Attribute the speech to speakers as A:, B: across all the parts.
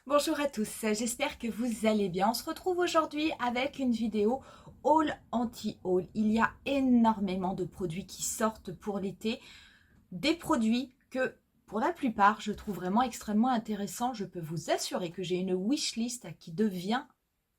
A: Bonjour à tous, j'espère que vous allez bien. On se retrouve aujourd'hui avec une vidéo haul anti-haul. Il y a énormément de produits qui sortent pour l'été. Des produits que pour la plupart je trouve vraiment extrêmement intéressants. Je peux vous assurer que j'ai une wishlist qui devient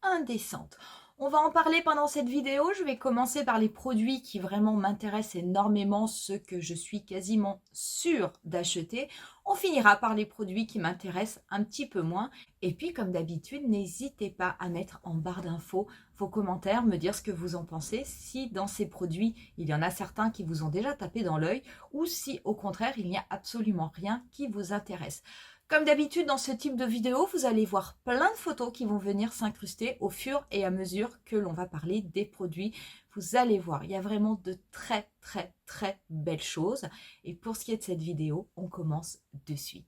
A: indécente. On va en parler pendant cette vidéo. Je vais commencer par les produits qui vraiment m'intéressent énormément, ceux que je suis quasiment sûre d'acheter. On finira par les produits qui m'intéressent un petit peu moins. Et puis, comme d'habitude, n'hésitez pas à mettre en barre d'infos vos commentaires, me dire ce que vous en pensez, si dans ces produits, il y en a certains qui vous ont déjà tapé dans l'œil, ou si au contraire, il n'y a absolument rien qui vous intéresse. Comme d'habitude, dans ce type de vidéo, vous allez voir plein de photos qui vont venir s'incruster au fur et à mesure que l'on va parler des produits. Vous allez voir, il y a vraiment de très belles choses. Et pour ce qui est de cette vidéo, on commence de suite.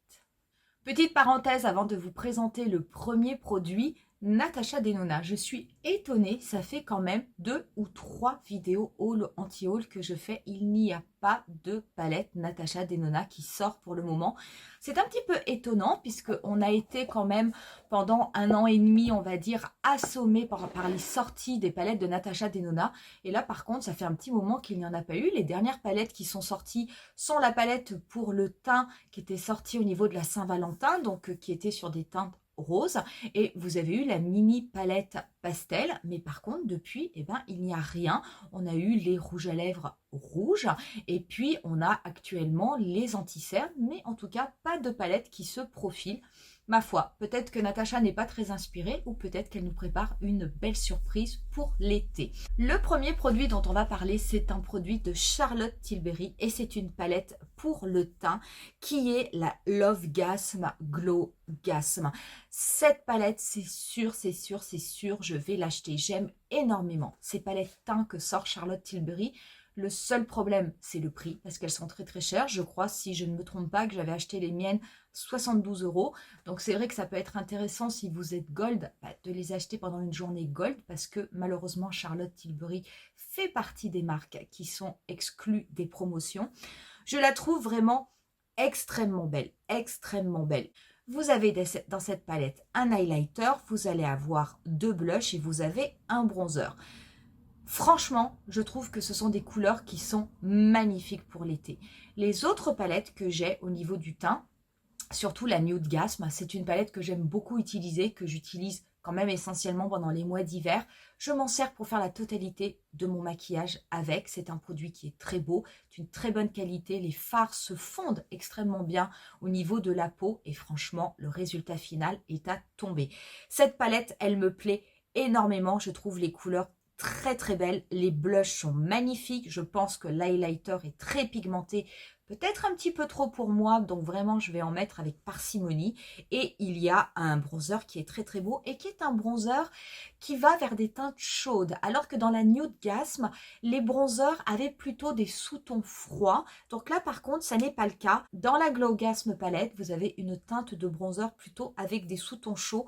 A: Petite parenthèse avant de vous présenter le premier produit, Natasha Denona. Je suis étonnée, ça fait quand même 2 ou 3 vidéos haul anti-haul que je fais. Il n'y a pas de palette Natasha Denona qui sort pour le moment. C'est un petit peu étonnant puisqu'on a été quand même pendant 1 an et demi, on va dire, assommé par les sorties des palettes de Natasha Denona. Et là par contre, ça fait un petit moment qu'il n'y en a pas eu. Les dernières palettes qui sont sorties sont la palette pour le teint qui était sortie au niveau de la Saint-Valentin, donc qui était sur des teintes rose, et vous avez eu la mini palette pastel, mais par contre depuis il n'y a rien. On a eu les rouges à lèvres rouges et puis on a actuellement les anti-cernes, mais en tout cas pas de palette qui se profile. Ma foi, peut-être que Natasha n'est pas très inspirée ou peut-être qu'elle nous prépare une belle surprise pour l'été. Le premier produit dont on va parler, c'est un produit de Charlotte Tilbury et c'est une palette pour le teint qui est la Love Gasm Glow Gasm. Cette palette, c'est sûr, je vais l'acheter. J'aime énormément ces palettes teint que sort Charlotte Tilbury. Le seul problème, c'est le prix, parce qu'elles sont très chères. Je crois, si je ne me trompe pas, que j'avais acheté les miennes 72 €. Donc c'est vrai que ça peut être intéressant si vous êtes gold, de les acheter pendant une journée gold, parce que malheureusement, Charlotte Tilbury fait partie des marques qui sont exclues des promotions. Je la trouve vraiment extrêmement belle, extrêmement belle. Vous avez dans cette palette un highlighter, vous allez avoir 2 blushs et vous avez un bronzer. Franchement, je trouve que ce sont des couleurs qui sont magnifiques pour l'été. Les autres palettes que j'ai au niveau du teint, surtout la Nude Gasm, c'est une palette que j'aime beaucoup utiliser, que j'utilise quand même essentiellement pendant les mois d'hiver. Je m'en sers pour faire la totalité de mon maquillage avec. C'est un produit qui est très beau, d'une très bonne qualité. Les fards se fondent extrêmement bien au niveau de la peau et franchement, le résultat final est à tomber. Cette palette, elle me plaît énormément. Je trouve les couleurs très belles. Les blushs sont magnifiques. Je pense que l'highlighter est très pigmenté. Peut-être un petit peu trop pour moi, donc vraiment je vais en mettre avec parcimonie. Et il y a un bronzer qui est très beau et qui est un bronzer qui va vers des teintes chaudes. Alors que dans la Nude Gasm, les bronzers avaient plutôt des sous-tons froids. Donc là par contre, ça n'est pas le cas. Dans la Glow Gasm palette, vous avez une teinte de bronzer plutôt avec des sous-tons chauds.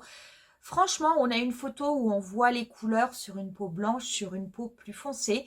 A: Franchement, on a une photo où on voit les couleurs sur une peau blanche, sur une peau plus foncée.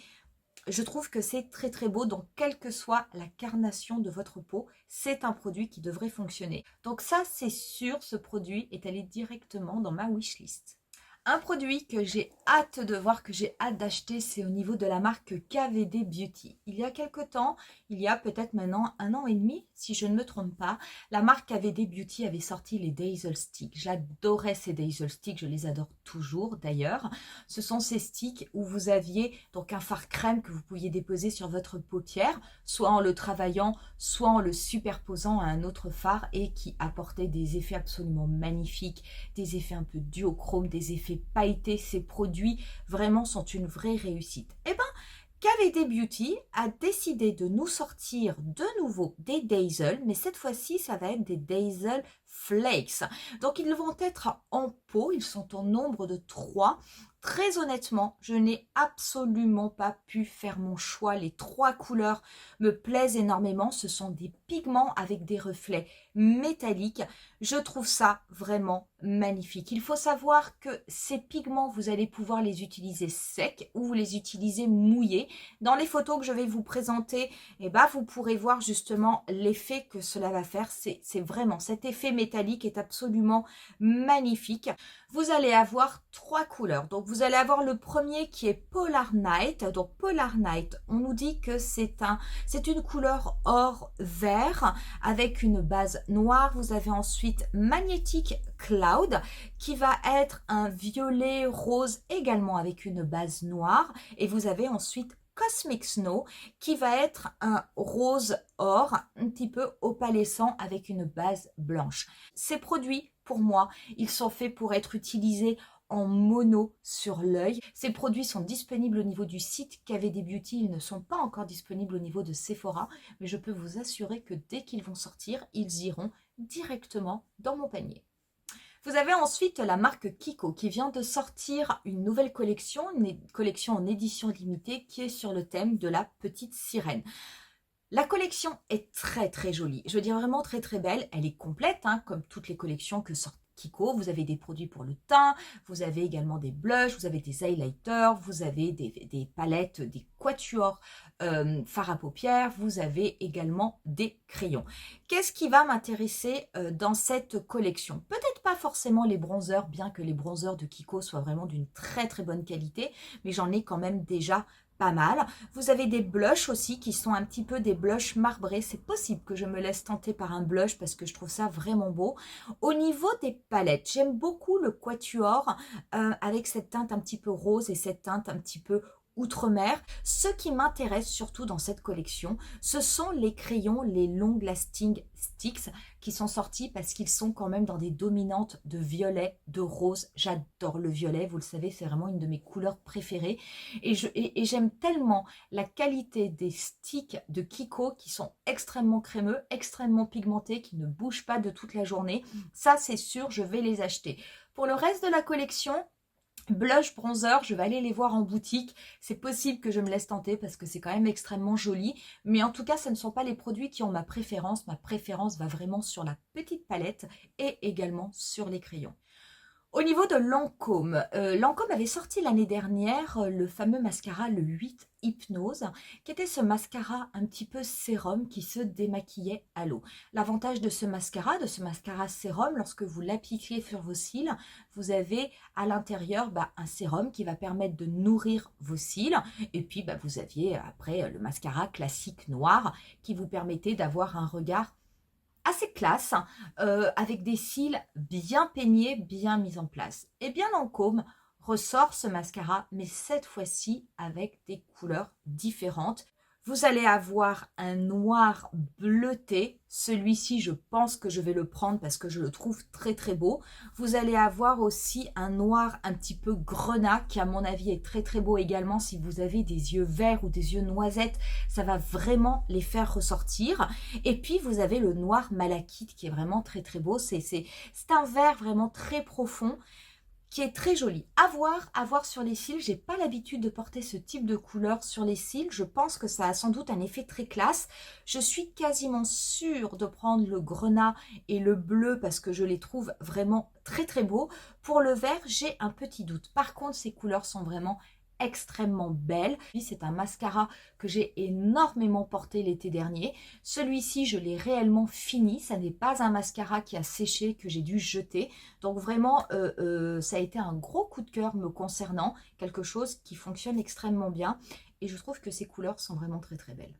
A: Je trouve que c'est très beau, donc quelle que soit la carnation de votre peau, c'est un produit qui devrait fonctionner. Donc ça, c'est sûr, ce produit est allé directement dans ma wishlist. Un produit que j'ai hâte de voir, que j'ai hâte d'acheter, c'est au niveau de la marque KVD Beauty. Il y a quelque temps, il y a peut-être maintenant 1 an et demi, si je ne me trompe pas, la marque KVD Beauty avait sorti les Dazzle Sticks. J'adorais ces Dazzle Sticks, je les adore toujours d'ailleurs. Ce sont ces sticks où vous aviez donc un fard crème que vous pouviez déposer sur votre paupière, soit en le travaillant, soit en le superposant à un autre fard et qui apportait des effets absolument magnifiques, des effets un peu duochrome, des effets pailletés. Ces produits vraiment sont une vraie réussite. Eh bien, KVD Beauty a décidé de nous sortir de nouveau des Dazzle, mais cette fois-ci, ça va être des Dazzle Flakes. Donc, ils vont être en pot, ils sont au nombre de 3. Très honnêtement, je n'ai absolument pas pu faire mon choix. Les 3 couleurs me plaisent énormément. Ce sont des pigments avec des reflets métalliques. Je trouve ça vraiment magnifique. Il faut savoir que ces pigments, vous allez pouvoir les utiliser secs ou vous les utilisez mouillés. Dans les photos que je vais vous présenter, vous pourrez voir justement l'effet que cela va faire. C'est vraiment cet effet métallique métallique est absolument magnifique. Vous allez avoir 3 couleurs. Donc, vous allez avoir le premier qui est Polar Night. Donc, Polar Night, on nous dit que c'est une couleur or vert avec une base noire. Vous avez ensuite Magnetic Cloud qui va être un violet rose également avec une base noire. Et vous avez ensuite Cosmic Snow qui va être un rose or un petit peu opalescent avec une base blanche. Ces produits, pour moi, ils sont faits pour être utilisés en mono sur l'œil. Ces produits sont disponibles au niveau du site KVD Beauty. Ils ne sont pas encore disponibles au niveau de Sephora, mais je peux vous assurer que dès qu'ils vont sortir, ils iront directement dans mon panier. Vous avez ensuite la marque Kiko qui vient de sortir une nouvelle collection, une collection en édition limitée qui est sur le thème de la petite sirène. La collection est très très jolie, je veux dire vraiment très très belle, elle est complète hein, comme toutes les collections que sort Kiko. Vous avez des produits pour le teint, vous avez également des blushs, vous avez des highlighters, vous avez des palettes, des quatuors fard à paupières, vous avez également des crayons. Qu'est-ce qui va m'intéresser dans cette collection? Peut-être pas forcément les bronzers, bien que les bronzers de Kiko soient vraiment d'une très très bonne qualité, mais j'en ai quand même déjà pas mal. Vous avez des blushs aussi qui sont un petit peu des blushs marbrés. C'est possible que je me laisse tenter par un blush parce que je trouve ça vraiment beau. Au niveau des palettes, j'aime beaucoup le quatuor avec cette teinte un petit peu rose et cette teinte un petit peu outre-mer. Ce qui m'intéresse surtout dans cette collection, ce sont les crayons, les Long Lasting Sticks qui sont sortis parce qu'ils sont quand même dans des dominantes de violet, de rose. J'adore le violet, vous le savez, c'est vraiment une de mes couleurs préférées. Et j'aime tellement la qualité des sticks de Kiko qui sont extrêmement crémeux, extrêmement pigmentés, qui ne bougent pas de toute la journée. Ça, c'est sûr, je vais les acheter. Pour le reste de la collection, blush, bronzer, je vais aller les voir en boutique. C'est possible que je me laisse tenter parce que c'est quand même extrêmement joli. Mais en tout cas, ce ne sont pas les produits qui ont ma préférence. Ma préférence va vraiment sur la petite palette et également sur les crayons. Au niveau de Lancôme, Lancôme avait sorti l'année dernière le fameux mascara, le 8 Hypnose, qui était ce mascara un petit peu sérum qui se démaquillait à l'eau. L'avantage de ce mascara sérum, lorsque vous l'appliquez sur vos cils, vous avez à l'intérieur un sérum qui va permettre de nourrir vos cils. Et puis vous aviez après le mascara classique noir qui vous permettait d'avoir un regard assez classe, avec des cils bien peignés, bien mis en place. Et bien Lancôme ressort ce mascara, mais cette fois-ci avec des couleurs différentes. Vous allez avoir un noir bleuté. Celui-ci, je pense que je vais le prendre parce que je le trouve très très beau. Vous allez avoir aussi un noir un petit peu grenat qui à mon avis est très très beau également. Si vous avez des yeux verts ou des yeux noisettes, ça va vraiment les faire ressortir. Et puis vous avez le noir malachite qui est vraiment très très beau. C'est un vert vraiment très profond qui est très joli. À voir sur les cils. J'ai pas l'habitude de porter ce type de couleur sur les cils. Je pense que ça a sans doute un effet très classe. Je suis quasiment sûre de prendre le grenat et le bleu parce que je les trouve vraiment très très beaux. Pour le vert, j'ai un petit doute. Par contre, ces couleurs sont vraiment extrêmement belle. C'est un mascara que j'ai énormément porté l'été dernier. Celui-ci, je l'ai réellement fini. Ça n'est pas un mascara qui a séché, que j'ai dû jeter. Donc vraiment, ça a été un gros coup de cœur me concernant. Quelque chose qui fonctionne extrêmement bien. Et je trouve que ces couleurs sont vraiment très très belles.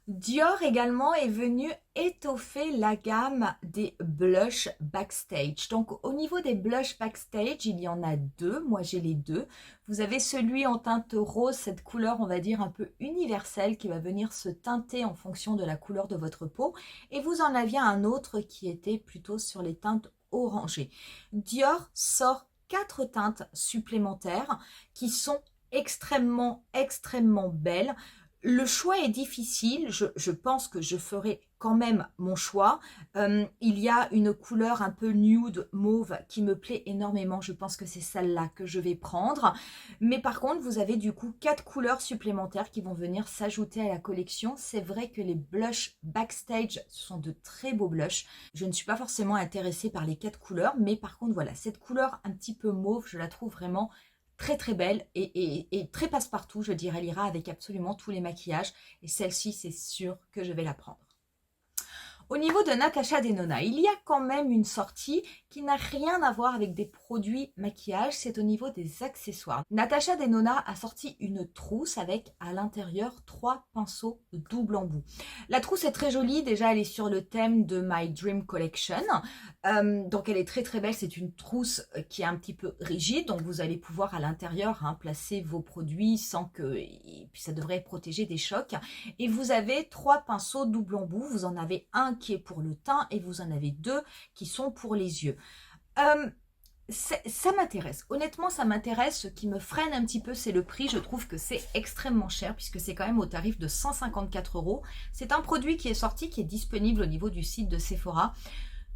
A: Dior également est venu étoffer la gamme des blushs Backstage. Donc au niveau des blushs Backstage, il y en a deux. Moi j'ai les deux. Vous avez celui en teinte rose, cette couleur on va dire un peu universelle qui va venir se teinter en fonction de la couleur de votre peau. Et vous en aviez un autre qui était plutôt sur les teintes orangées. Dior sort 4 teintes supplémentaires qui sont extrêmement belles. Le choix est difficile, je pense que je ferai quand même mon choix. Il y a une couleur un peu nude mauve qui me plaît énormément, je pense que c'est celle-là que je vais prendre. Mais par contre, vous avez du coup 4 couleurs supplémentaires qui vont venir s'ajouter à la collection. C'est vrai que les blushs Backstage sont de très beaux blushs. Je ne suis pas forcément intéressée par les 4 couleurs, mais par contre voilà, cette couleur un petit peu mauve, je la trouve vraiment très très belle et très passe-partout, je dirais, elle ira avec absolument tous les maquillages. Et celle-ci, c'est sûr que je vais la prendre. Au niveau de Natasha Denona, il y a quand même une sortie qui n'a rien à voir avec des produits maquillage, c'est au niveau des accessoires. Natasha Denona a sorti une trousse avec à l'intérieur 3 pinceaux double embout. La trousse est très jolie, déjà elle est sur le thème de My Dream Collection, donc elle est très très belle, c'est une trousse qui est un petit peu rigide, donc vous allez pouvoir à l'intérieur placer vos produits sans que, et puis ça devrait protéger des chocs. Et vous avez 3 pinceaux double embout, vous en avez un qui est pour le teint et vous en avez 2 qui sont pour les yeux. Ça m'intéresse, honnêtement ça m'intéresse. Ce qui me freine un petit peu c'est le prix, je trouve que c'est extrêmement cher puisque c'est quand même au tarif de 154 €. C'est un produit qui est sorti, qui est disponible au niveau du site de Sephora.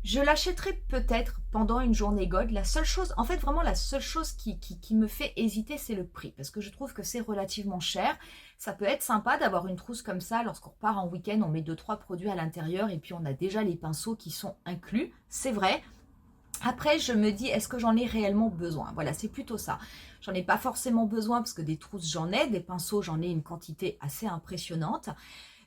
A: Je l'achèterai peut-être pendant une journée Gold. La seule chose, en fait vraiment la seule chose qui me fait hésiter, c'est le prix. Parce que je trouve que c'est relativement cher. Ça peut être sympa d'avoir une trousse comme ça. Lorsqu'on part en week-end, on met 2-3 produits à l'intérieur et puis on a déjà les pinceaux qui sont inclus. C'est vrai. Après, je me dis, est-ce que j'en ai réellement besoin? Voilà, c'est plutôt ça. J'en ai pas forcément besoin parce que des trousses, j'en ai. Des pinceaux, j'en ai une quantité assez impressionnante.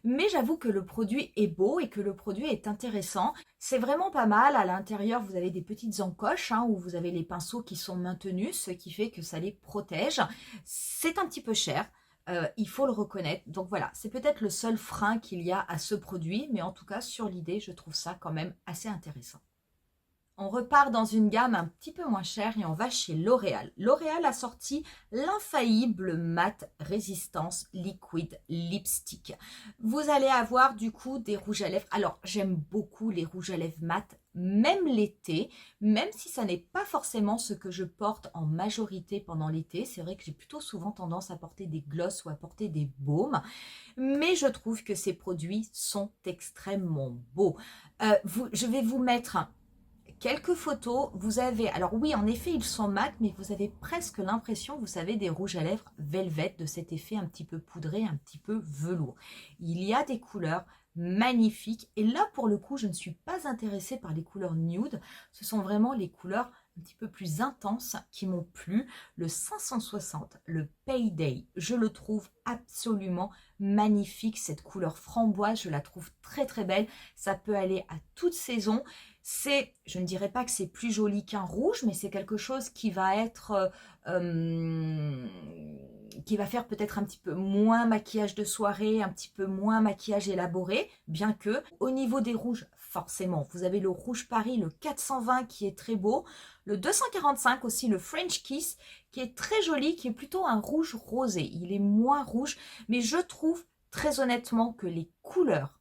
A: Mais j'avoue que le produit est beau et que le produit est intéressant. C'est vraiment pas mal. À l'intérieur, vous avez des petites encoches où vous avez les pinceaux qui sont maintenus, ce qui fait que ça les protège. C'est un petit peu cher. Il faut le reconnaître. Donc voilà, c'est peut-être le seul frein qu'il y a à ce produit. Mais en tout cas, sur l'idée, je trouve ça quand même assez intéressant. On repart dans une gamme un petit peu moins chère et on va chez L'Oréal. L'Oréal a sorti l'infaillible matte résistance liquid lipstick. Vous allez avoir du coup des rouges à lèvres. Alors j'aime beaucoup les rouges à lèvres mat, même l'été, même si ça n'est pas forcément ce que je porte en majorité pendant l'été. C'est vrai que j'ai plutôt souvent tendance à porter des glosses ou à porter des baumes. Mais je trouve que ces produits sont extrêmement beaux. Je vais vous mettre quelques photos. Vous avez, alors oui, en effet, ils sont mat, mais vous avez presque l'impression, vous savez, des rouges à lèvres velvet, de cet effet un petit peu poudré, un petit peu velours. Il y a des couleurs magnifiques. Et là, pour le coup, je ne suis pas intéressée par les couleurs nude. Ce sont vraiment les couleurs un petit peu plus intenses qui m'ont plu. Le 560, le Payday, je le trouve absolument magnifique. Cette couleur framboise, je la trouve très très belle. Ça peut aller à toute saison. C'est, je ne dirais pas que c'est plus joli qu'un rouge, mais c'est quelque chose qui va être, qui va faire peut-être un petit peu moins maquillage de soirée, un petit peu moins maquillage élaboré, bien que au niveau des rouges, forcément, vous avez le rouge Paris, le 420 qui est très beau, le 245 aussi, le French Kiss, qui est très joli, qui est plutôt un rouge rosé. Il est moins rouge, mais je trouve très honnêtement que les couleurs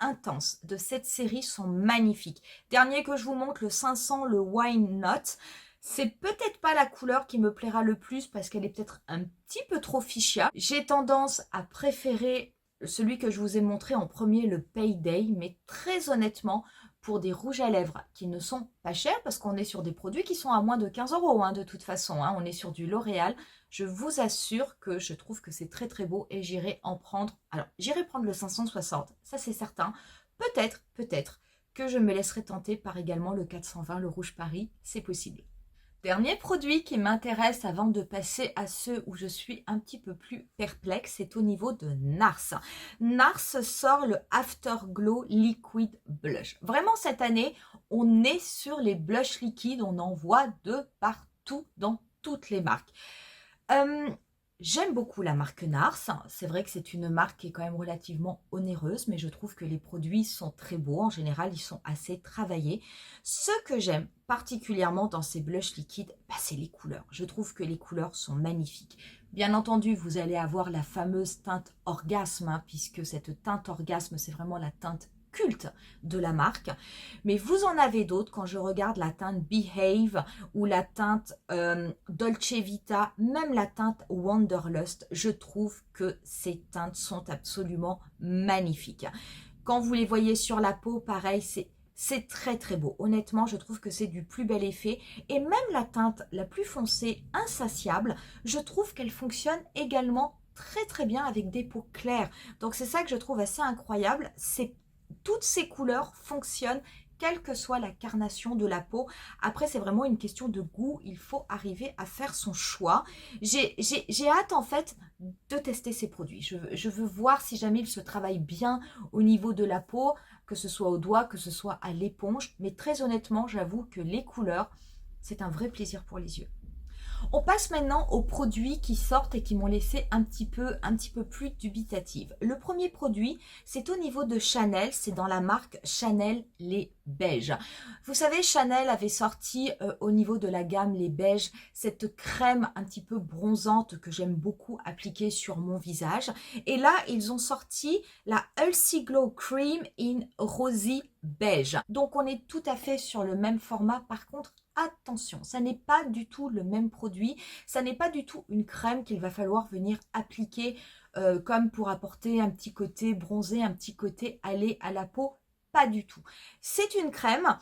A: intenses de cette série sont magnifiques. Dernier que je vous montre, le 500, le Wine Not. C'est peut-être pas la couleur qui me plaira le plus parce qu'elle est peut-être un petit peu trop fuchsia. J'ai tendance à préférer celui que je vous ai montré en premier, le Payday, mais très honnêtement, pour des rouges à lèvres qui ne sont pas chers, parce qu'on est sur des produits qui sont à moins de 15 € de toute façon, on est sur du L'Oréal, je vous assure que je trouve que c'est très très beau et j'irai en prendre, alors j'irai prendre le 560, ça c'est certain, peut-être que je me laisserai tenter par également le 420, le Rouge Paris, c'est possible. Dernier produit qui m'intéresse avant de passer à ceux où je suis un petit peu plus perplexe, c'est au niveau de NARS. NARS sort le Afterglow Liquid Blush. Vraiment cette année, on est sur les blushs liquides, on en voit de partout dans toutes les marques. J'aime beaucoup la marque NARS, c'est vrai que c'est une marque qui est quand même relativement onéreuse, mais je trouve que les produits sont très beaux, en général ils sont assez travaillés. Ce que j'aime particulièrement dans ces blushs liquides, c'est les couleurs. Je trouve que les couleurs sont magnifiques. Bien entendu, vous allez avoir la fameuse teinte orgasme, puisque cette teinte orgasme, c'est vraiment la teinte culte de la marque, mais vous en avez d'autres. Quand je regarde la teinte Behave ou la teinte Dolce Vita, même la teinte Wanderlust, je trouve que ces teintes sont absolument magnifiques. Quand vous les voyez sur la peau, pareil, c'est très très beau. Honnêtement, je trouve que c'est du plus bel effet. Et même la teinte la plus foncée, Insatiable, je trouve qu'elle fonctionne également très très bien avec des peaux claires. Donc c'est ça que je trouve assez incroyable. Toutes ces couleurs fonctionnent, quelle que soit la carnation de la peau. Après, c'est vraiment une question de goût. Il faut arriver à faire son choix. J'ai hâte, en fait, de tester ces produits. Je veux voir si jamais ils se travaillent bien au niveau de la peau. que ce soit au doigt, que ce soit à l'éponge. Mais très honnêtement, j'avoue que les couleurs, c'est un vrai plaisir pour les yeux. On passe maintenant aux produits qui sortent et qui m'ont laissé un petit peu plus dubitative. Le premier produit, c'est au niveau de Chanel, c'est dans la marque Chanel les Beiges. Vous savez, Chanel avait sorti au niveau de la gamme les Beiges, cette crème un petit peu bronzante que j'aime beaucoup appliquer sur mon visage. Et là, ils ont sorti la Healthy Glow Cream in Rosy Beige. Donc, on est tout à fait sur le même format. Par contre, attention, ça n'est pas du tout le même produit, ça n'est pas du tout une crème qu'il va falloir venir appliquer comme pour apporter un petit côté bronzé, un petit côté allé à la peau, pas du tout. C'est une crème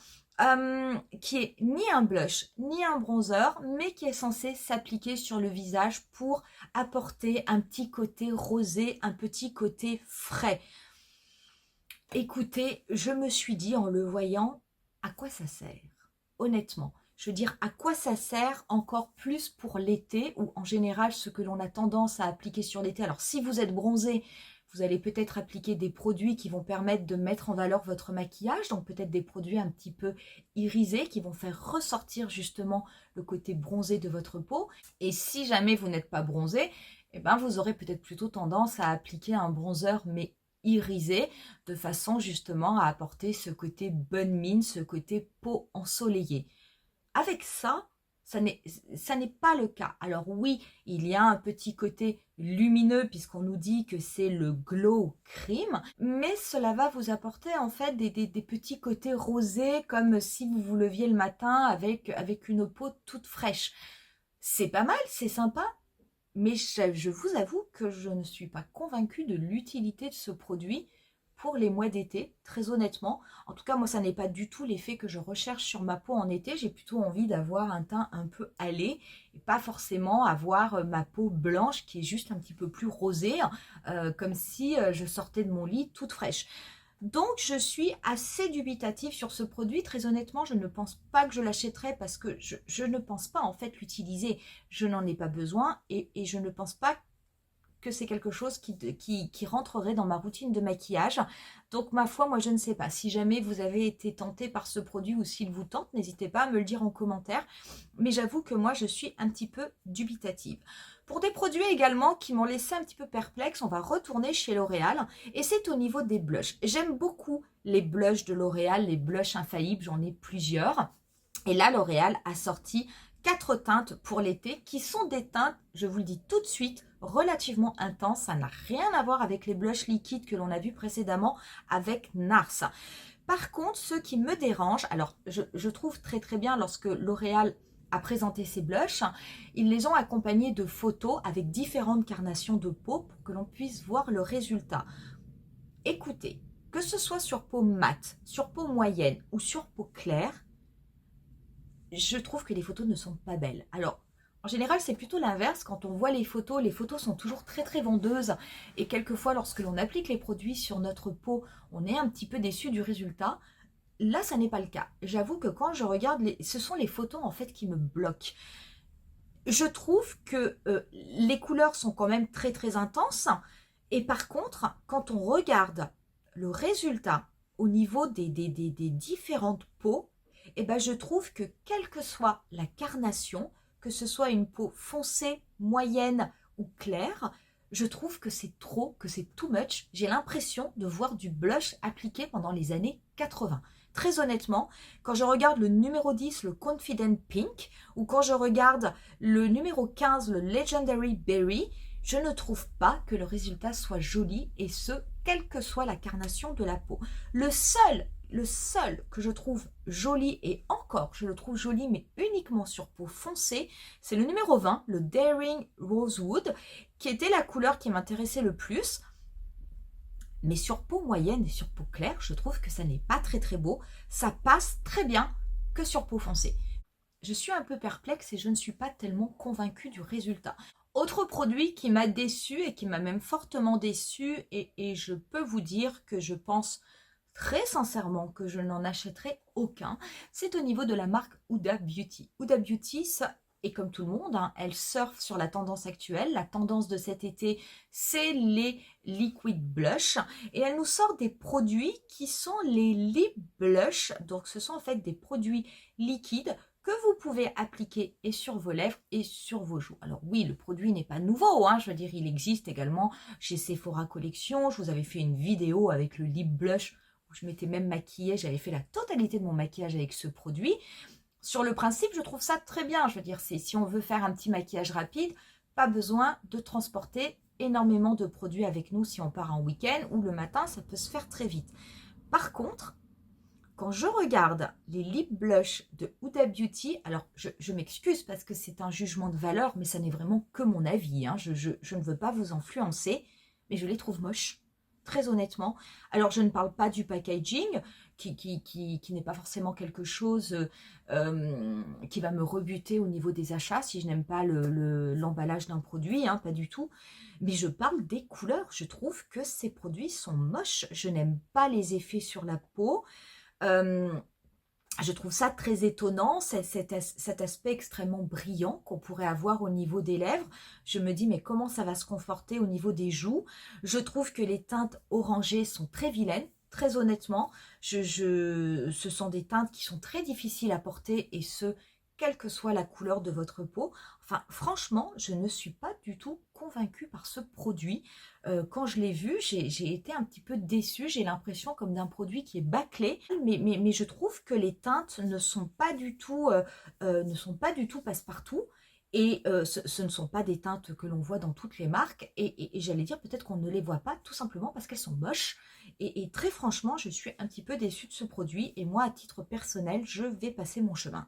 A: qui est ni un blush ni un bronzer, mais qui est censée s'appliquer sur le visage pour apporter un petit côté rosé, un petit côté frais. Écoutez, je me suis dit en le voyant, à quoi ça sert? Honnêtement, je veux dire, à quoi ça sert encore plus pour l'été, ou en général ce que l'on a tendance à appliquer sur l'été. Alors si vous êtes bronzé, vous allez peut-être appliquer des produits qui vont permettre de mettre en valeur votre maquillage, donc peut-être des produits un petit peu irisés qui vont faire ressortir justement le côté bronzé de votre peau. Et si jamais vous n'êtes pas bronzé, eh ben vous aurez peut-être plutôt tendance à appliquer un bronzer mais irisé, de façon justement à apporter ce côté bonne mine, ce côté peau ensoleillée. Avec ça, ça n'est pas le cas. Alors oui, il y a un petit côté lumineux puisqu'on nous dit que c'est le Glow Cream, mais cela va vous apporter en fait des petits côtés rosés comme si vous vous leviez le matin avec une peau toute fraîche. C'est pas mal, c'est sympa, mais je vous avoue que je ne suis pas convaincue de l'utilité de ce produit pour les mois d'été, très honnêtement. En tout cas, moi, ça n'est pas du tout l'effet que je recherche sur ma peau en été. J'ai plutôt envie d'avoir un teint un peu hâlé et pas forcément avoir ma peau blanche qui est juste un petit peu plus rosée, comme si je sortais de mon lit toute fraîche. Donc, je suis assez dubitative sur ce produit. Très honnêtement, je ne pense pas que je l'achèterai parce que je ne pense pas en fait l'utiliser. Je n'en ai pas besoin et je ne pense pas que c'est quelque chose qui rentrerait dans ma routine de maquillage. Donc ma foi, moi je ne sais pas. Si jamais vous avez été tenté par ce produit ou s'il vous tente, n'hésitez pas à me le dire en commentaire. Mais j'avoue que moi je suis un petit peu dubitative. Pour des produits également qui m'ont laissé un petit peu perplexe, on va retourner chez L'Oréal et c'est au niveau des blushs. J'aime beaucoup les blushs de L'Oréal, les blushs infaillibles, j'en ai plusieurs. Et là, L'Oréal a sorti 4 teintes pour l'été qui sont des teintes, je vous le dis tout de suite, relativement intenses. Ça n'a rien à voir avec les blushs liquides que l'on a vus précédemment avec NARS. Par contre, ce qui me dérange, alors je trouve très très bien lorsque L'Oréal a présenté ses blushs, ils les ont accompagnés de photos avec différentes carnations de peau pour que l'on puisse voir le résultat. Écoutez, que ce soit sur peau mate, sur peau moyenne ou sur peau claire, je trouve que les photos ne sont pas belles. Alors, en général, c'est plutôt l'inverse. Quand on voit les photos sont toujours très très vendeuses. Et quelquefois, lorsque l'on applique les produits sur notre peau, on est un petit peu déçu du résultat. Là, ça n'est pas le cas. J'avoue que quand je regarde, ce sont les photos en fait qui me bloquent. Je trouve que les couleurs sont quand même très très intenses. Et par contre, quand on regarde le résultat au niveau des différentes peaux, eh ben, je trouve que quelle que soit la carnation, que ce soit une peau foncée, moyenne ou claire, je trouve que c'est trop, que c'est too much. J'ai l'impression de voir du blush appliqué pendant les années 80. Très honnêtement, quand je regarde le numéro 10, le Confident Pink, ou quand je regarde le numéro 15, le Legendary Berry, je ne trouve pas que le résultat soit joli, et ce, quelle que soit la carnation de la peau. Le seul que je trouve joli, et encore je le trouve joli mais uniquement sur peau foncée, c'est le numéro 20, le Daring Rosewood, qui était la couleur qui m'intéressait le plus. Mais sur peau moyenne et sur peau claire, je trouve que ça n'est pas très très beau. Ça passe très bien que sur peau foncée. Je suis un peu perplexe et je ne suis pas tellement convaincue du résultat. Autre produit qui m'a déçue et qui m'a même fortement déçue, et je peux vous dire que je pense très sincèrement que je n'en achèterai aucun, c'est au niveau de la marque Huda Beauty. Huda Beauty, et comme tout le monde, hein, elle surfe sur la tendance actuelle. La tendance de cet été, c'est les liquid blush. Et elle nous sort des produits qui sont les lip blush. Donc ce sont en fait des produits liquides que vous pouvez appliquer et sur vos lèvres et sur vos joues. Alors oui, le produit n'est pas nouveau, hein, je veux dire, il existe également chez Sephora Collection. Je vous avais fait une vidéo avec le lip blush où je m'étais même maquillée, j'avais fait la totalité de mon maquillage avec ce produit. Sur le principe, je trouve ça très bien. Je veux dire, si on veut faire un petit maquillage rapide, pas besoin de transporter énormément de produits avec nous si on part en week-end ou le matin, ça peut se faire très vite. Par contre, quand je regarde les lip blush de Huda Beauty, alors je m'excuse parce que c'est un jugement de valeur, mais ça n'est vraiment que mon avis, hein. Je ne veux pas vous influencer, mais je les trouve moches, très honnêtement. Alors je ne parle pas du packaging, qui n'est pas forcément quelque chose qui va me rebuter au niveau des achats si je n'aime pas l'emballage d'un produit, hein, pas du tout. Mais je parle des couleurs, je trouve que ces produits sont moches, je n'aime pas les effets sur la peau. Je trouve ça très étonnant, cet aspect extrêmement brillant qu'on pourrait avoir au niveau des lèvres. Je me dis, mais comment ça va se conforter au niveau des joues? Je trouve que les teintes orangées sont très vilaines, très honnêtement. Ce sont des teintes qui sont très difficiles à porter et ce, quelle que soit la couleur de votre peau. Enfin, franchement, je ne suis pas du tout convaincue par ce produit. Quand je l'ai vu, j'ai été un petit peu déçue. J'ai l'impression comme d'un produit qui est bâclé. Mais je trouve que les teintes ne sont pas du tout, passe-partout. Et ce ne sont pas des teintes que l'on voit dans toutes les marques. Et j'allais dire peut-être qu'on ne les voit pas tout simplement parce qu'elles sont moches. Et très franchement, je suis un petit peu déçue de ce produit. Et moi, à titre personnel, je vais passer mon chemin.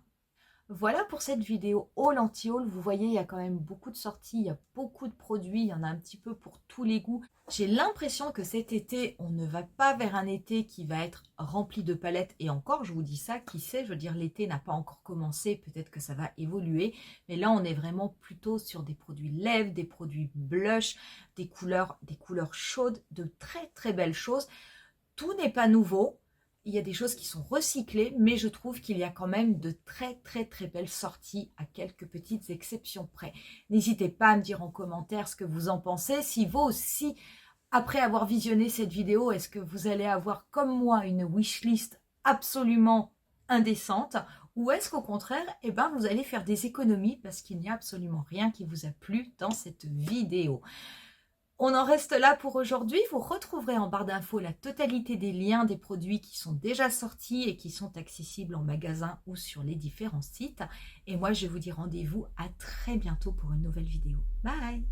A: Voilà pour cette vidéo haul anti-haul. Vous voyez, il y a quand même beaucoup de sorties, il y a beaucoup de produits, il y en a un petit peu pour tous les goûts. J'ai l'impression que cet été, on ne va pas vers un été qui va être rempli de palettes. Et encore, je vous dis ça, qui sait, je veux dire, l'été n'a pas encore commencé, peut-être que ça va évoluer. Mais là, on est vraiment plutôt sur des produits lèvres, des produits blush, des couleurs chaudes, de très très belles choses. Tout n'est pas nouveau. Il y a des choses qui sont recyclées, mais je trouve qu'il y a quand même de très très très belles sorties à quelques petites exceptions près. N'hésitez pas à me dire en commentaire ce que vous en pensez. Si vous aussi, après avoir visionné cette vidéo, est-ce que vous allez avoir comme moi une wishlist absolument indécente ou est-ce qu'au contraire, eh ben, vous allez faire des économies parce qu'il n'y a absolument rien qui vous a plu dans cette vidéo. On en reste là pour aujourd'hui. Vous retrouverez en barre d'infos la totalité des liens des produits qui sont déjà sortis et qui sont accessibles en magasin ou sur les différents sites. Et moi, je vous dis rendez-vous à très bientôt pour une nouvelle vidéo. Bye!